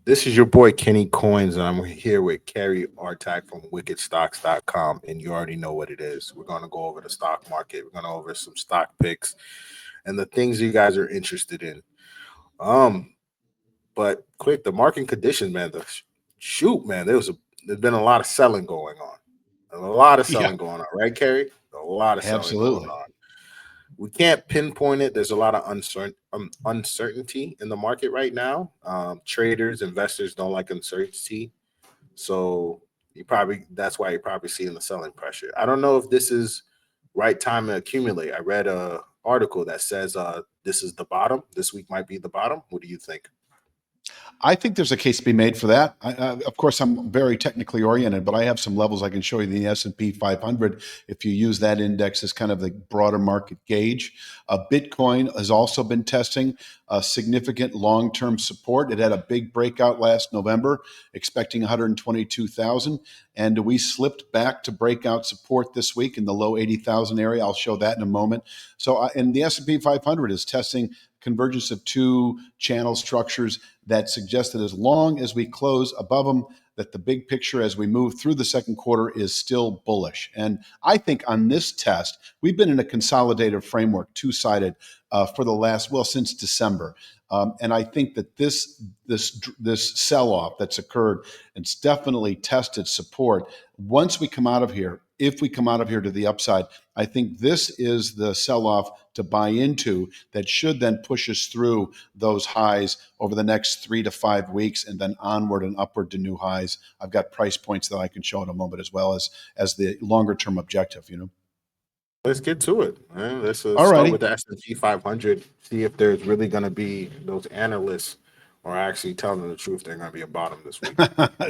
This is your boy Kenny Coins, and I'm here with Cary Artac from wickedstocks.com. And you already know what it is. We're going to go over the stock market, we're going to go over some stock picks and the things you guys are interested in. Um, but quick, the market conditions, man, shoot, man, there's been a lot of selling going on. A lot of Yeah, selling going on, right, Kerry? A lot of selling going absolutely. on. We can't pinpoint it. There's a lot of uncertainty in the market right now. Traders, investors don't like uncertainty, so you probably that's why you're probably seeing the selling pressure. I don't know if this is right time to accumulate. I read a article that says this is the bottom. This week might be the bottom. What do you think? I think there's a case to be made for that. Of course, I'm very technically oriented, but I have some levels I can show you in the S&P 500 if you use that index as kind of the broader market gauge. Bitcoin has also been testing significant long-term support. It had a big breakout last November, expecting 122,000, and we slipped back to breakout support this week in the low 80,000 area. I'll show that in a moment. So, and the S&P 500 is testing convergence of two channel structures that suggest that as long as we close above them, that the big picture as we move through the second quarter is still bullish. And I think on this test, we've been in a consolidated framework, two-sided, for the last, well, since December. And I think that this sell-off that's occurred, it's definitely tested support. Once we come out of here, if we come out of here to the upside, I think this is the sell-off to buy into that should then push us through those highs over the next 3 to 5 weeks and then onward and upward to new highs. I've got price points that I can show in a moment as well as the longer term objective. Let's get to it. Man. Let's All start righty. with the S&P 500. See if there's really going to be those analysts are actually telling the truth. They're going to be a bottom this week.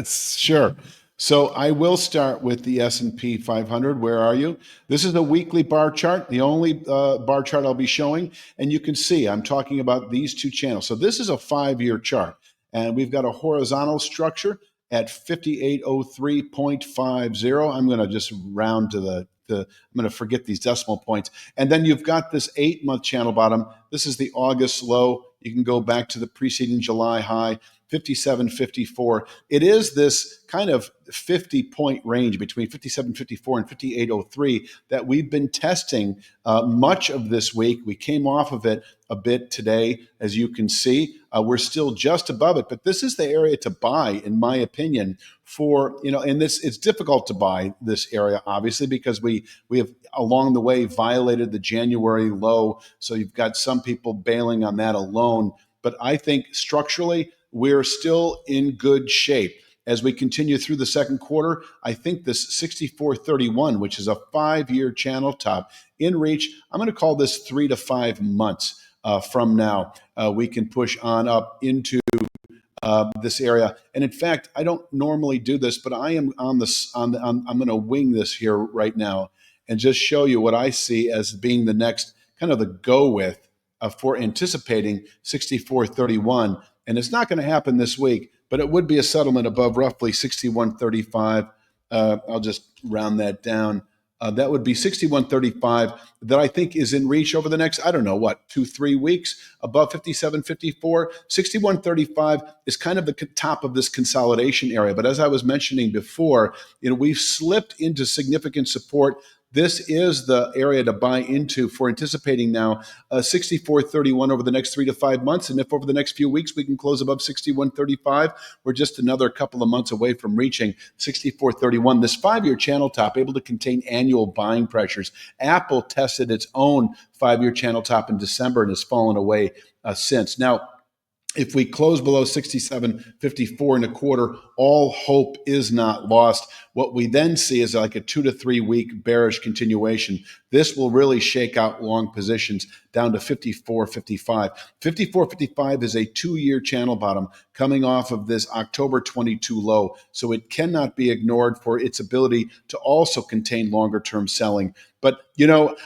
Sure. So I will start with the S&P 500. Where are you? This is the weekly bar chart, the only bar chart I'll be showing. And you can see I'm talking about these two channels. So this is a 5-year chart. And we've got a horizontal structure at 5803.50. I'm going to just round to I'm going to forget these decimal points. And then you've got this 8-month channel bottom. This is the August low. You can go back to the preceding July high. 57.54. It is this kind of 50-point range between 57.54 and 58.03 that we've been testing much of this week. We came off of it a bit today, as you can see. We're still just above it, but this is the area to buy, in my opinion, and it's difficult to buy this area, obviously, because we have along the way violated the January low. So you've got some people bailing on that alone. But I think structurally, we're still in good shape. As we continue through the second quarter, I think this 64.31, which is a 5-year channel top in reach, I'm going to call this 3 to 5 months from now. We can push on up into this area. And in fact, I don't normally do this, but I am on this. I'm going to wing this here right now and just show you what I see as being the next kind of the go with for anticipating 64.31. And it's not going to happen this week, but it would be a settlement above roughly 61.35. I'll just round that down. That would be 61.35 that I think is in reach over the next, I don't know, 2-3 weeks above 57.54. 61.35 is kind of the top of this consolidation area. But as I was mentioning before, we've slipped into significant support. This is the area to buy into for anticipating now 64.31 over the next 3 to 5 months. And if over the next few weeks we can close above 61.35, we're just another couple of months away from reaching 64.31. This 5-year channel top able to contain annual buying pressures. Apple tested its own 5-year channel top in December and has fallen away since. Now, if we close below 67.54 and a quarter, all hope is not lost. What we then see is like a 2 to 3 week bearish continuation. This will really shake out long positions down to 54.55. 54.55 is a 2-year channel bottom coming off of this October 22 low. So it cannot be ignored for its ability to also contain longer term selling. But,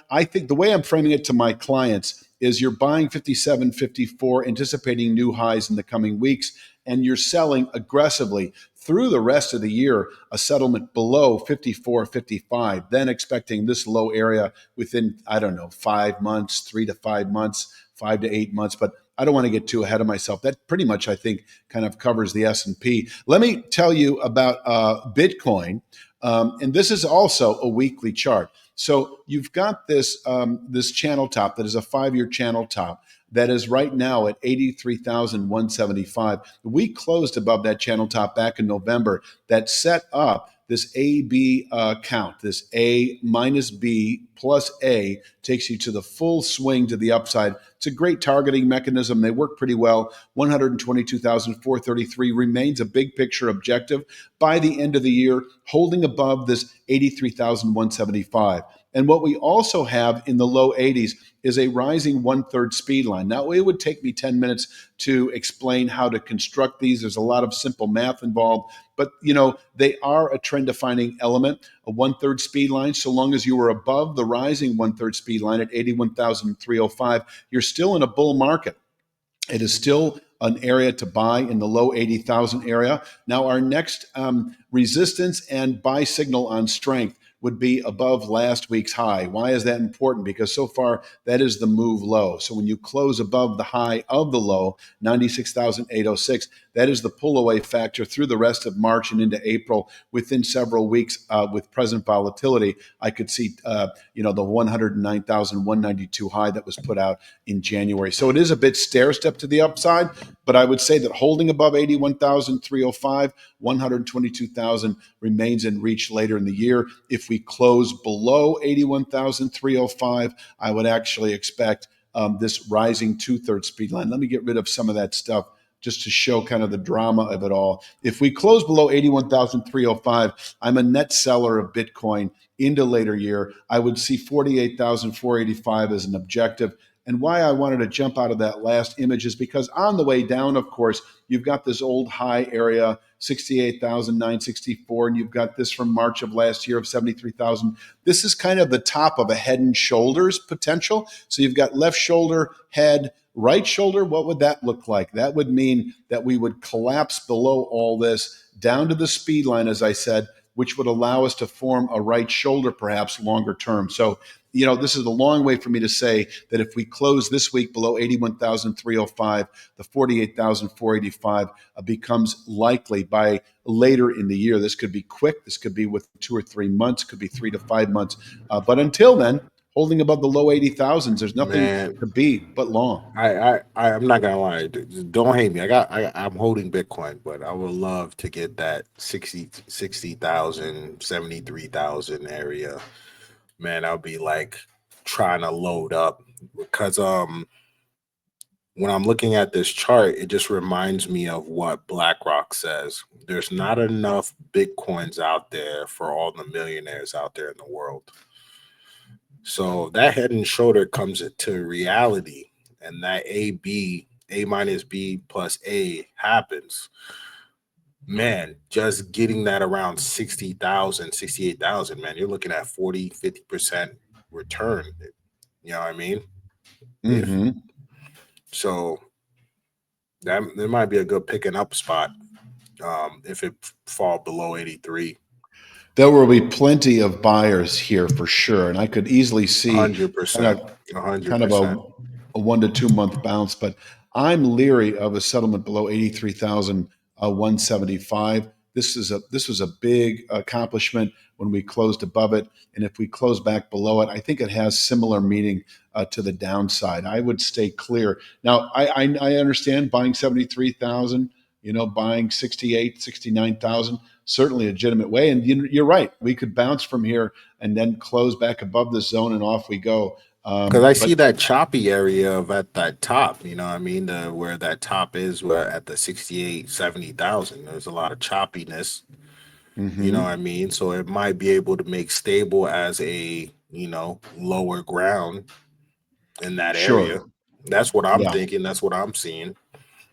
I think the way I'm framing it to my clients is you're buying 57.54, anticipating new highs in the coming weeks, and you're selling aggressively through the rest of the year, a settlement below 54.55, then expecting this low area within, I don't know, 5 months, 3 to 5 months, 5 to 8 months. But I don't want to get too ahead of myself. That pretty much, I think, kind of covers the S&P. Let me tell you about Bitcoin. And this is also a weekly chart. So you've got this channel top that is a 5-year channel top that is right now at 83,175. We closed above that channel top back in November. That set up this A-B count. This A minus B plus A takes you to the full swing to the upside. It's a great targeting mechanism. They work pretty well. 122,433 remains a big picture objective by the end of the year, holding above this 83,175. And what we also have in the low 80s is a rising 1/3 speed line. Now, it would take me 10 minutes to explain how to construct these. There's a lot of simple math involved, but they are a trend defining element, a 1/3 speed line. So long as you are above the rising 1/3 speed line at 81,305, you're still in a bull market. It is still an area to buy in the low 80,000 area. Now, our next resistance and buy signal on strength would be above last week's high. Why is that important? Because so far, that is the move low. So when you close above the high of the low, 96,806, that is the pull away factor through the rest of March and into April. Within several weeks with present volatility, I could see the 109,192 high that was put out in January. So it is a bit stair step to the upside, but I would say that holding above 81,305, 122,000 remains in reach later in the year. If we close below 81,305, I would actually expect this rising 2/3 speed line. Let me get rid of some of that stuff just to show kind of the drama of it all. If we close below 81,305, I'm a net seller of Bitcoin into later year. I would see 48,485 as an objective. And why I wanted to jump out of that last image is because on the way down, of course, you've got this old high area, 68,964, and you've got this from March of last year of 73,000. This is kind of the top of a head and shoulders potential. So you've got left shoulder, head, right shoulder. What would that look like? That would mean that we would collapse below all this down to the speed line, as I said, which would allow us to form a right shoulder perhaps longer term. So this is a long way for me to say that if we close this week below 81,305, the 48,485 becomes likely by later in the year. This could be quick. This could be with 2 or 3 months, could be 3 to 5 months. But until then, holding above the low 80,000s, there's nothing to beat but long. I'm not gonna lie. Don't hate me. I'm holding Bitcoin, but I would love to get that 60,000, 73,000 area. Man, I'll be like trying to load up because when I'm looking at this chart, it just reminds me of what BlackRock says. There's not enough Bitcoins out there for all the millionaires out there in the world. So that head and shoulder comes to reality, and that A minus B plus A happens. Man, just getting that around 60,000, 68,000, man, you're looking at 40, 50% return. You know what I mean? Mm-hmm. So that there might be a good picking up spot if it fall below 83. There will be plenty of buyers here for sure, and I could easily see 100%. kind of a 1 to 2 month bounce. But I'm leery of a settlement below 83,175. This was a big accomplishment when we closed above it, and if we close back below it, I think it has similar meaning to the downside. I would stay clear. Now, I understand buying 73,000, buying 68, 69,000. Certainly a legitimate way. And you're right. We could bounce from here and then close back above the zone and off we go. Because I see that choppy area at that top, you know what I mean? Where that top is, where at the 68, 70,000, there's a lot of choppiness, you know what I mean? So it might be able to make stable as a, lower ground in that area. That's what I'm thinking. That's what I'm seeing,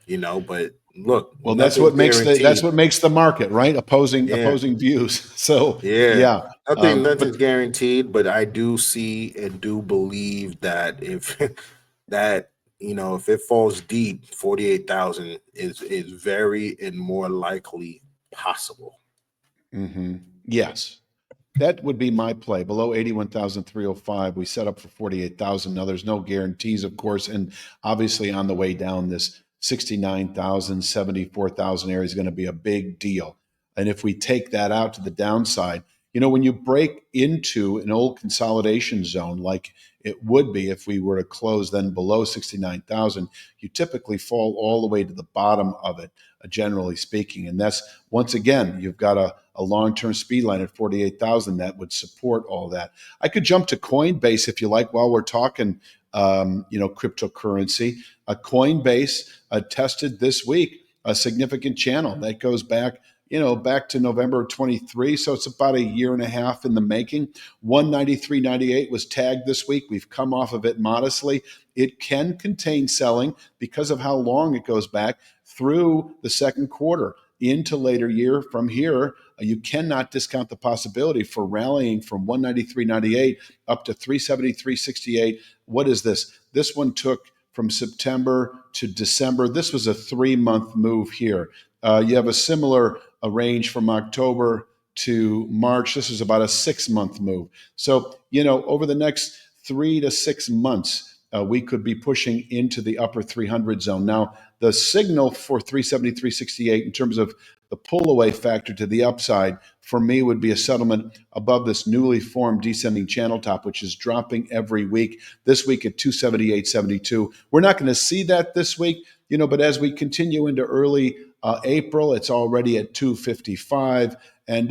but look, well, that's what makes the market, right? Opposing views. So nothing's guaranteed, but I do see and do believe that if if it falls deep, 48,000 is very and more likely possible. Yes. That would be my play. Below 81,305, we set up for 48,000. Now, there's no guarantees, of course. And obviously, on the way down, this 69,000, 74,000 area is going to be a big deal. And if we take that out to the downside, when you break into an old consolidation zone like it would be if we were to close then below 69,000, you typically fall all the way to the bottom of it, generally speaking. And that's, once again, you've got a long-term speed line at 48,000 that would support all that. I could jump to Coinbase if you like while we're talking, cryptocurrency. Coinbase tested this week a significant channel that goes back to November 23. So it's about a year and a half in the making. 193.98 was tagged this week. We've come off of it modestly. It can contain selling because of how long it goes back through the second quarter into later year. From here, you cannot discount the possibility for rallying from 193.98 up to 373.68. What is this? This one took from September to December. This was a 3-month move here. You have a similar range from October to March. This is about a 6-month move. So, over the next 3 to 6 months, we could be pushing into the upper 300 zone. Now, the signal for 373.68 in terms of the pull away factor to the upside for me would be a settlement above this newly formed descending channel top, which is dropping every week. This week at 278.72. We're not going to see that this week, but as we continue into early April, it's already at 255. And,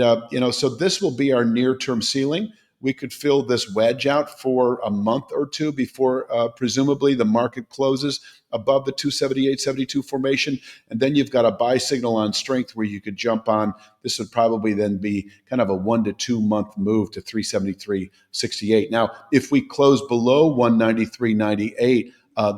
so this will be our near-term ceiling. We could fill this wedge out for a month or two before presumably the market closes above the 278.72 formation. And then you've got a buy signal on strength where you could jump on. This would probably then be kind of a 1 to 2 month move to 373.68. Now, if we close below 193.98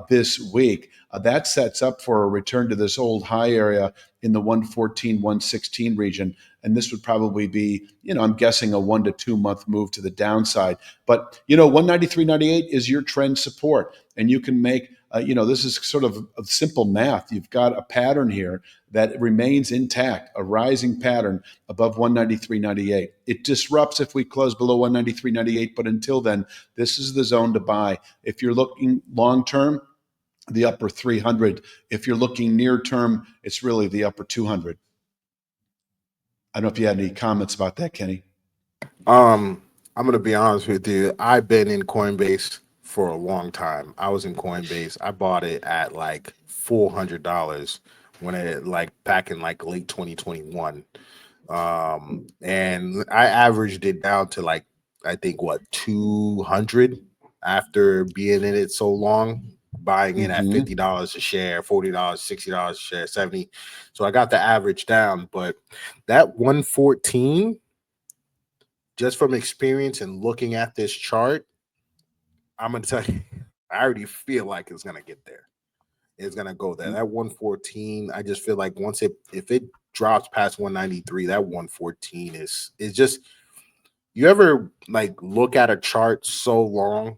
this week, that sets up for a return to this old high area in the 114, 116 region. And this would probably be, I'm guessing a 1 to 2 month move to the downside. But, 193.98 is your trend support. And you can make, this is sort of simple math. You've got a pattern here that remains intact, a rising pattern above 193.98. It disrupts if we close below 193.98. But until then, this is the zone to buy. If you're looking long term, the upper 300. If you're looking near term, it's really the upper 200. I don't know if you had any comments about that, Kenny. I'm going to be honest with you. I've been in Coinbase for a long time. I was in Coinbase. I bought it at like $400 when it back in late 2021. And I averaged it down to I think 200 after being in it so long, buying in at $50 a share, $40, $60 a share, 70. So I got the average down, but that 114, just from experience and looking at this chart, I'm going to tell you, I already feel like it's going to get there. It's going to go there. That 114, I just feel like if it drops past 193, that 114 is just, you ever look at a chart so long,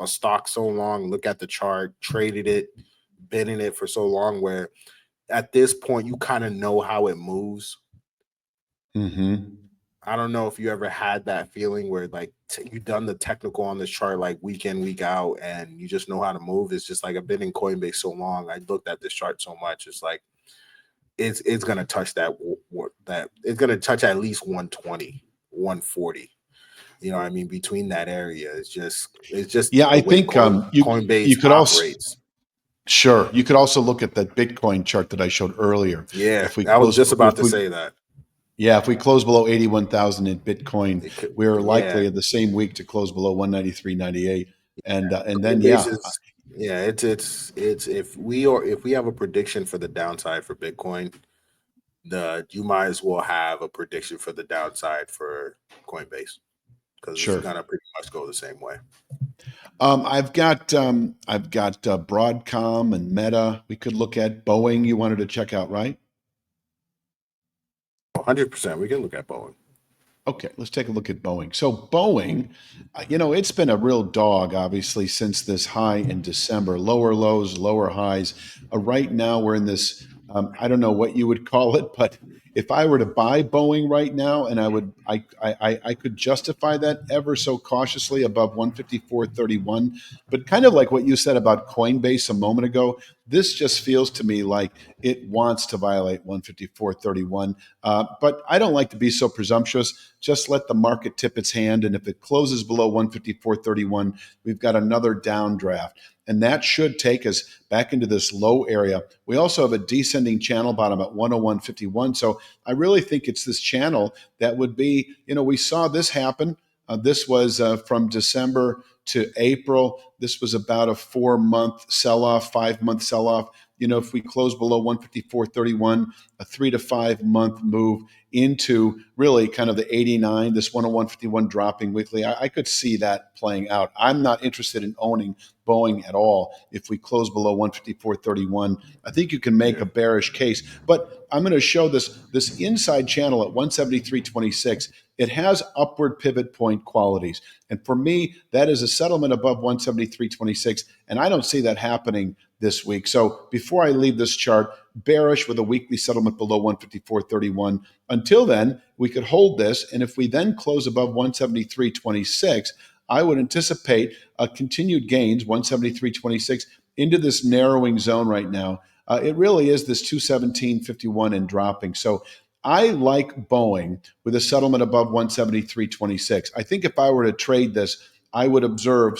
a stock so long, look at the chart, traded it, been in it for so long, where at this point you kind of know how it moves. I don't know if you ever had that feeling where you've done the technical on this chart week in, week out, and you just know how to move. It's just I've been in Coinbase so long, I looked at this chart so much. It's it's gonna touch that it's gonna touch at least 120, 140. You know what I mean? Between that area, it's just I think Coinbase you could operates. Sure. You could also look at that Bitcoin chart that I showed earlier. Yeah, I was just about to say that. Yeah, if we close below 81,000 in Bitcoin, we're likely in the same week to close below 193.98. And then it's if we have a prediction for the downside for Bitcoin, you might as well have a prediction for the downside for Coinbase, because it's gonna pretty much go the same way. I've got Broadcom and Meta. We could look at Boeing. You wanted to check out, right? 100%. We can look at Boeing. Okay, let's take a look at Boeing. So Boeing, it's been a real dog, obviously, since this high in December. Lower lows, lower highs. Right now, we're in this I don't know what you would call it, but if I were to buy Boeing right now, and I could justify that ever so cautiously above 154.31, but kind of like what you said about Coinbase a moment ago, this just feels to me like it wants to violate 154.31. But I don't like to be so presumptuous. Just let the market tip its hand, and if it closes below 154.31, we've got another downdraft. And that should take us back into this low area. We also have a descending channel bottom at 101.51. So I really think it's this channel that would be, we saw this happen. This was from December to April. This was about a 4-month sell off, 5-month sell off. If we close below 154.31, a 3 to 5 month move into really kind of the 89, this 101.51 dropping weekly, I could see that playing out. I'm not interested in owning Boeing at all. If we close below 154.31, I think you can make a bearish case. But I'm going to show this inside channel at 173.26. It has upward pivot point qualities. And for me, that is a settlement above 173.26. And I don't see that happening this week. So before I leave this chart, bearish with a weekly settlement below 154.31. Until then, we could hold this. And if we then close above 173.26, I would anticipate continued gains, 173.26, into this narrowing zone right now. It really is this 217.51 and dropping. So I like Boeing with a settlement above 173.26. I think if I were to trade this, I would observe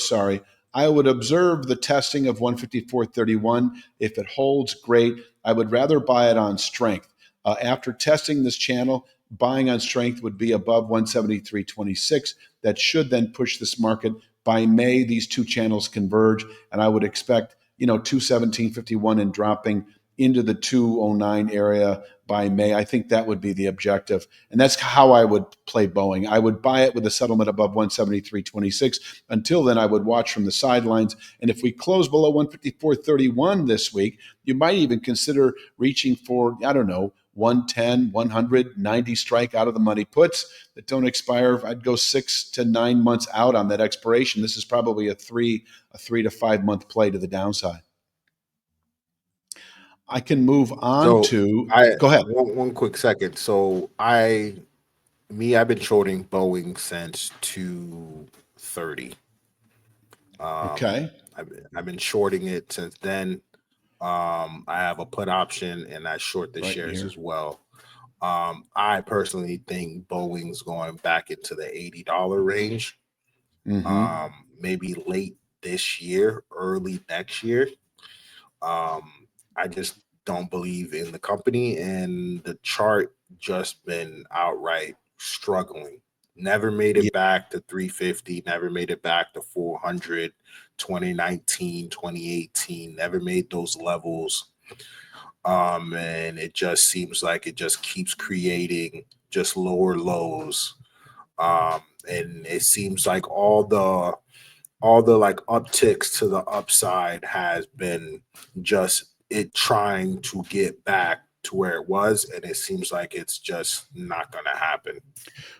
the testing of 154.31. If it holds, great. I would rather buy it on strength. After testing this channel, buying on strength would be above 173.26. That should then push this market. By May, these two channels converge, and I would expect 217.51 and dropping into the 209 area by May. I think that would be the objective. And that's how I would play Boeing. I would buy it with a settlement above 173.26. Until then, I would watch from the sidelines. And if we close below 154.31 this week, you might even consider reaching for, 110, 190 strike out of the money puts that don't expire. I'd go 6 to 9 months out on that expiration. This is probably a 3 to 5 month play to the downside. I can move on to. Go ahead. One quick second. So I've been shorting Boeing since 230. Okay. I've been shorting it since then. I have a put option and I short the shares as well. I personally think Boeing's going back into the $80 range. Maybe late this year, early next year. I just don't believe in the company, and the chart just been outright struggling. Never made it back to 350, never made it back to 400, 2019, 2018, never made those levels. And it just seems like it just keeps creating just lower lows. And it seems like all the like upticks to the upside has been just it trying to get back to where it was, and it seems like it's just not going to happen.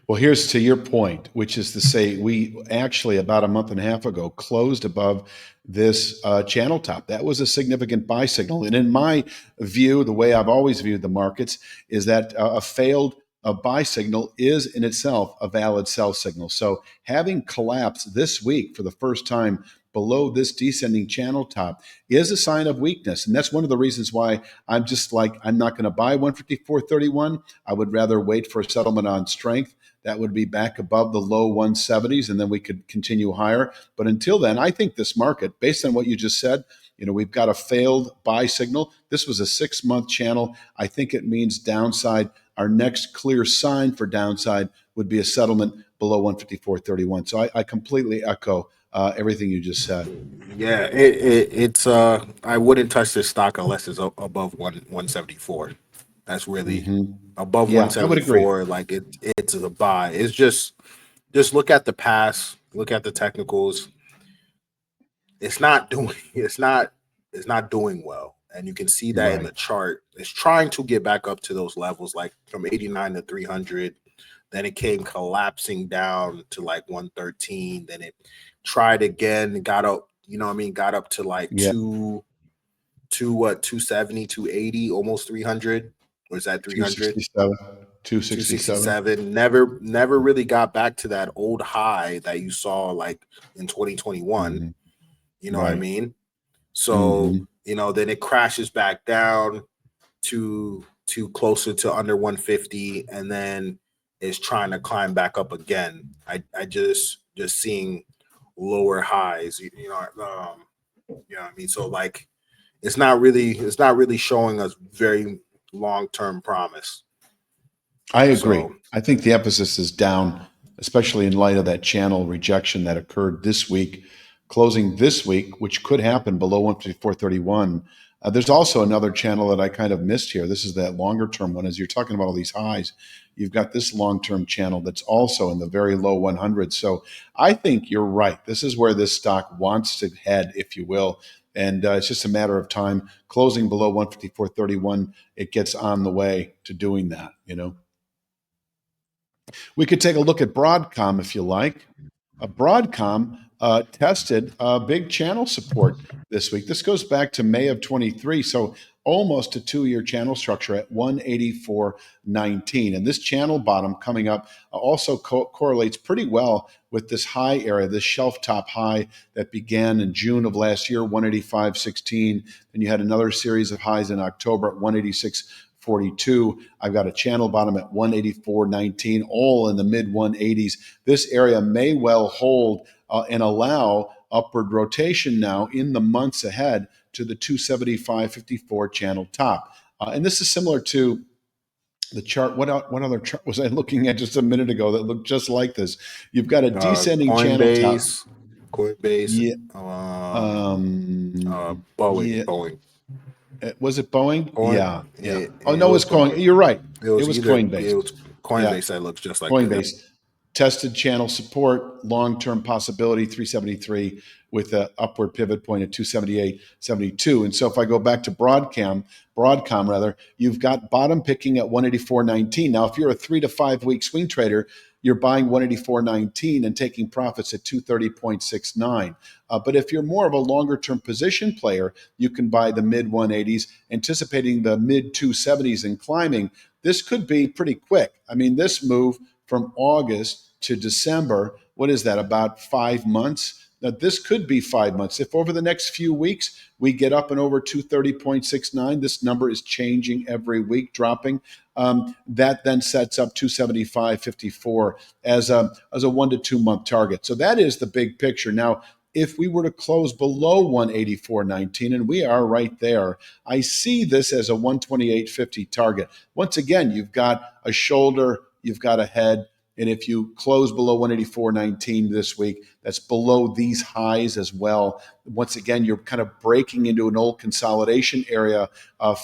Well, here's to your point, which is to say we actually about a month and a half ago closed above this channel top. That was a significant buy signal. And in my view, the way I've always viewed the markets is that a failed buy signal is in itself a valid sell signal. So having collapsed this week for the first time below this descending channel top is a sign of weakness. And that's one of the reasons why I'm just like, I'm not going to buy 154.31. I would rather wait for a settlement on strength. That would be back above the low 170s, and then we could continue higher. But until then, I think this market, based on what you just said, we've got a failed buy signal. This was a 6-month channel. I think it means downside. Our next clear sign for downside would be a settlement below 154.31. So I completely echo everything you just said. Yeah, it's I wouldn't touch this stock unless it's above 174. That's really above 174. Like it's a buy. It's just look at the past, look at the technicals. It's not doing well. And you can see that in the chart. It's trying to get back up to those levels, like from 89 to 300. Then it came collapsing down to like 113. Then it tried again, got up, got up to like to what, 270, 280, almost 300, or is that 300? 267. 267. 267. Never really got back to that old high that you saw like in 2021. Mm-hmm. You know what I Right. mean? So, Mm-hmm. then it crashes back down to closer to under 150, and then is trying to climb back up again. I just seeing lower highs, you know what I mean? So like it's not really showing us very long-term promise. I agree. So I think the emphasis is down, especially in light of that channel rejection that occurred this week, closing this week, which could happen below 154.31. There's also another channel that I kind of missed here. This is that longer term one. As you're talking about all these highs, you've got this long term channel that's also in the very low 100s. So I think you're right. This is where this stock wants to head, if you will. And it's just a matter of time. Closing below 154.31, it gets on the way to doing that, We could take a look at Broadcom if you like. Broadcom tested big channel support this week. This goes back to May of 23, so almost a 2-year channel structure at 184.19. And this channel bottom coming up also correlates pretty well with this high area, this shelf top high that began in June of last year, 185.16. Then you had another series of highs in October at 186.42. I've got a channel bottom at 184.19, all in the mid 180s. This area may well hold and allow upward rotation now in the months ahead to the 275.54 channel top. And this is similar to the chart. What other chart was I looking at just a minute ago that looked just like this? You've got a descending channel top. Coinbase, Yeah. Boeing, Yeah. Was it Boeing? Boeing. Yeah. Oh It no, was it's Coin. Boeing. You're right. It It was was either Coinbase. it was Yeah. Coinbase that looks just like Coinbase tested channel support, long-term possibility 373 with an upward pivot point at 278.72. And so if I go back to Broadcom rather, you've got bottom picking at 184.19. Now, if you're a 3 to 5 week swing trader, you're buying 184.19 and taking profits at 230.69. But if you're more of a longer term position player, you can buy the mid 180s, anticipating the mid 270s and climbing. This could be pretty quick. I mean, this move from August to December, what is that, about 5 months? Now, this could be 5 months. If over the next few weeks we get up and over 230.69, this number is changing every week, dropping. That then sets up 275.54 as a 1 to 2 month target. So that is the big picture. Now, if we were to close below 184.19, and we are right there, I see this as a 128.50 target. Once again, you've got a shoulder, you've got a head. And if you close below 184.19 this week, that's below these highs as well. Once again, you're kind of breaking into an old consolidation area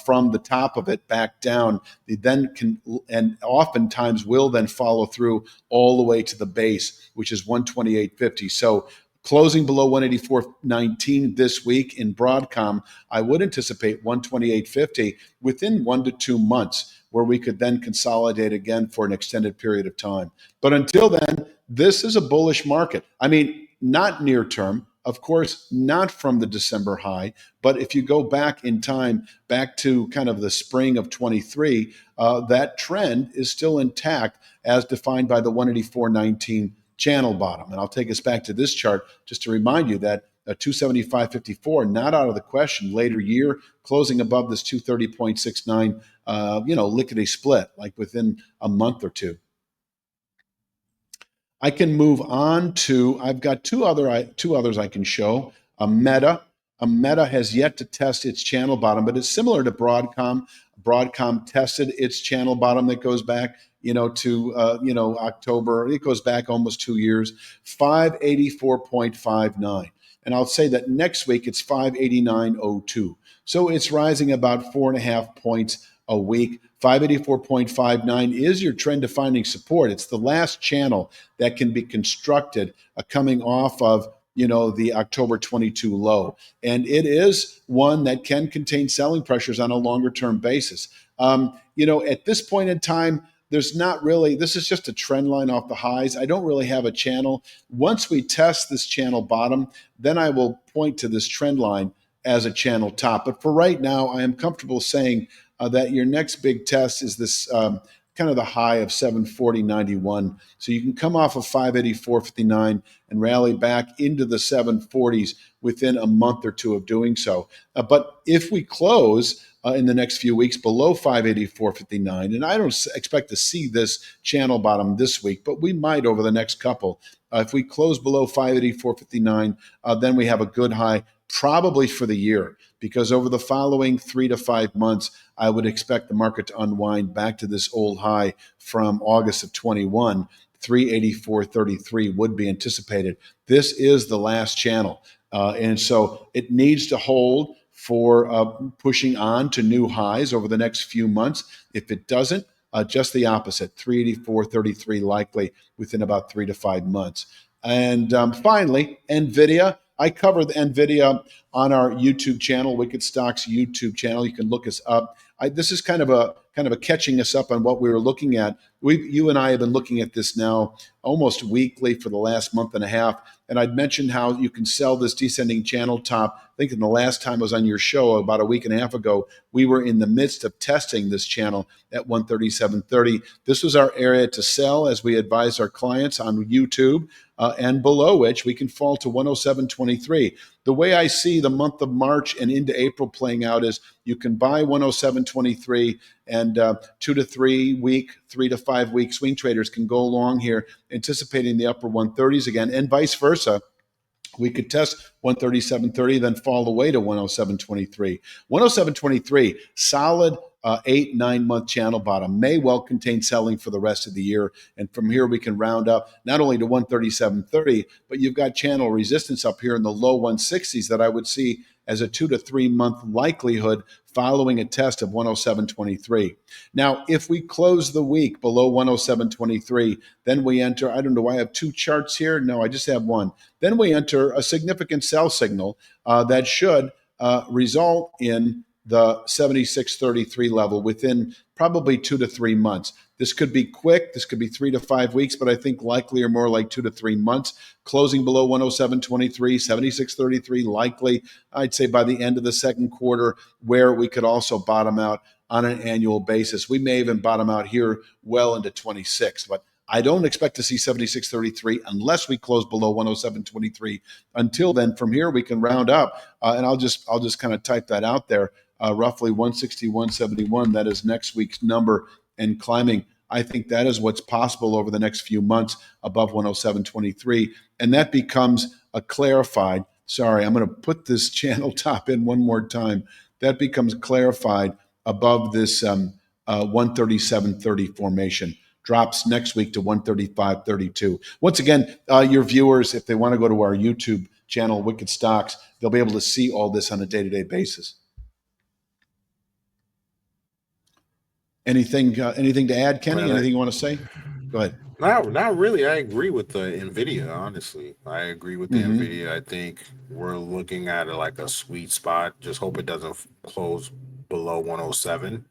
from the top of it back down. They then can, and oftentimes will then follow through all the way to the base, which is 128.50. So closing below 184.19 this week in Broadcom, I would anticipate 128.50 within 1 to 2 months, where we could then consolidate again for an extended period of time. But until then, this is a bullish market. I mean, not near term, of course, not from the December high, but if you go back in time, back to kind of the spring of 23, that trend is still intact as defined by the 184.19 channel bottom. And I'll take us back to this chart just to remind you that 275.54, not out of the question. Later year, closing above this 230.69, lickety split, like within a month or two. I can move on to, I've got two others I can show. A Meta has yet to test its channel bottom, but it's similar to Broadcom. Broadcom tested its channel bottom that goes back, to October. It goes back almost 2 years, 584.59. And I'll say that next week it's 589.02. So it's rising about 4.5 points a week. 584.59 is your trend defining support. It's the last channel that can be constructed coming off of the October 22 low. And it is one that can contain selling pressures on a longer term basis. At this point in time, there's not really, this is just a trend line off the highs. I don't really have a channel. Once we test this channel bottom, then I will point to this trend line as a channel top. But for right now, I am comfortable saying that your next big test is this kind of the high of 740.91. So you can come off of 584.59 and rally back into the 740s within a month or two of doing so. But if we close in the next few weeks below 584.59, and I don't expect to see this channel bottom this week, but we might over the next couple. If we close below 584.59, then we have a good high probably for the year, because over the following 3 to 5 months, I would expect the market to unwind back to this old high from August of 21. 384.33 would be anticipated. This is the last channel. And so it needs to hold for pushing on to new highs over the next few months. If it doesn't, just the opposite, 384.33 likely within about 3 to 5 months. And finally, Nvidia. I cover the Nvidia on our YouTube channel, Wicked Stocks YouTube channel. You can look us up. This is kind of a catching us up on what we were looking at. You and I have been looking at this now almost weekly for the last month and a half. And I'd mentioned how you can sell this descending channel top. I think in the last time I was on your show about a week and a half ago, we were in the midst of testing this channel at 137.30. This was our area to sell as we advise our clients on YouTube, and below which we can fall to 107.23. The way I see the month of March and into April playing out is you can buy 107.23 and 2 to 3 week, 3 to 5 week swing traders can go along here anticipating the upper 130s again, and vice versa. We could test 137.30, then fall away to 107.23. 107.23, solid 8-9 month channel bottom, may well contain selling for the rest of the year. And from here, we can round up not only to 137.30, but you've got channel resistance up here in the low 160s that I would see as a 2 to 3 month likelihood following a test of 107.23. Now, if we close the week below 107.23, then we enter, I don't know, I have two charts here. No, I just have one. Then we enter a significant sell signal that should result in the 76.33 level within probably 2 to 3 months. This could be quick. This could be 3 to 5 weeks, but I think likely or more like 2 to 3 months. Closing below 107.23, 76.33 likely, I'd say by the end of the second quarter, where we could also bottom out on an annual basis. We may even bottom out here well into 26, but I don't expect to see 76.33 unless we close below 107.23. Until then, from here we can round up, and I'll just kind of type that out there. Roughly 161.71. That is next week's number, and climbing. I think that is what's possible over the next few months above 107.23, and that becomes a clarified. Sorry, I'm going to put this channel top in one more time. That becomes clarified above this 137.30 formation. Drops next week to 135.32. Once again, your viewers, if they want to go to our YouTube channel, Wicked Stocks, they'll be able to see all this on a day-to-day basis. Anything to add, Kenny? Anything you want to say? Go ahead. Not really. I agree with the Nvidia. Honestly, I agree with the Nvidia. I think we're looking at like a sweet spot. Just hope it doesn't close below 107.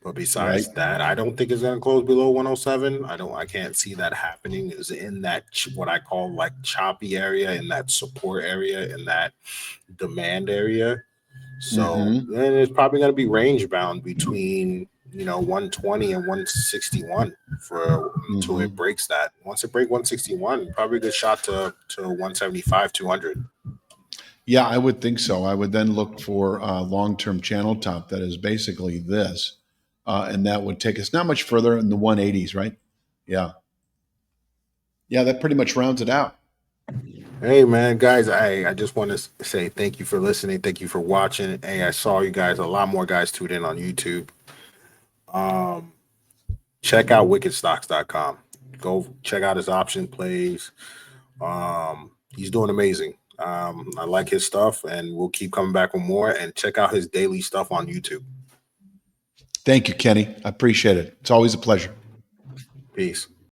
But besides that, I don't think it's going to close below 107. I can't see that happening. Is in that what I call like choppy area, in that support area, in that demand area. So then it's probably going to be range bound between 120 and 161 for until it breaks that. Once it breaks 161, probably a good shot to 175, 200. Yeah, I would think so. I would then look for a long-term channel top that is basically this, and that would take us not much further in the 180s, right? Yeah, that pretty much rounds it out. Hey man, guys, I just want to say thank you for listening. Thank you for watching. Hey, I saw you guys, a lot more guys tuned in on YouTube. Check out wickedstocks.com. Go check out his option plays. He's doing amazing. I like his stuff, and we'll keep coming back with more. And check out his daily stuff on YouTube. Thank you, Kenny. I appreciate it. It's always a pleasure. Peace.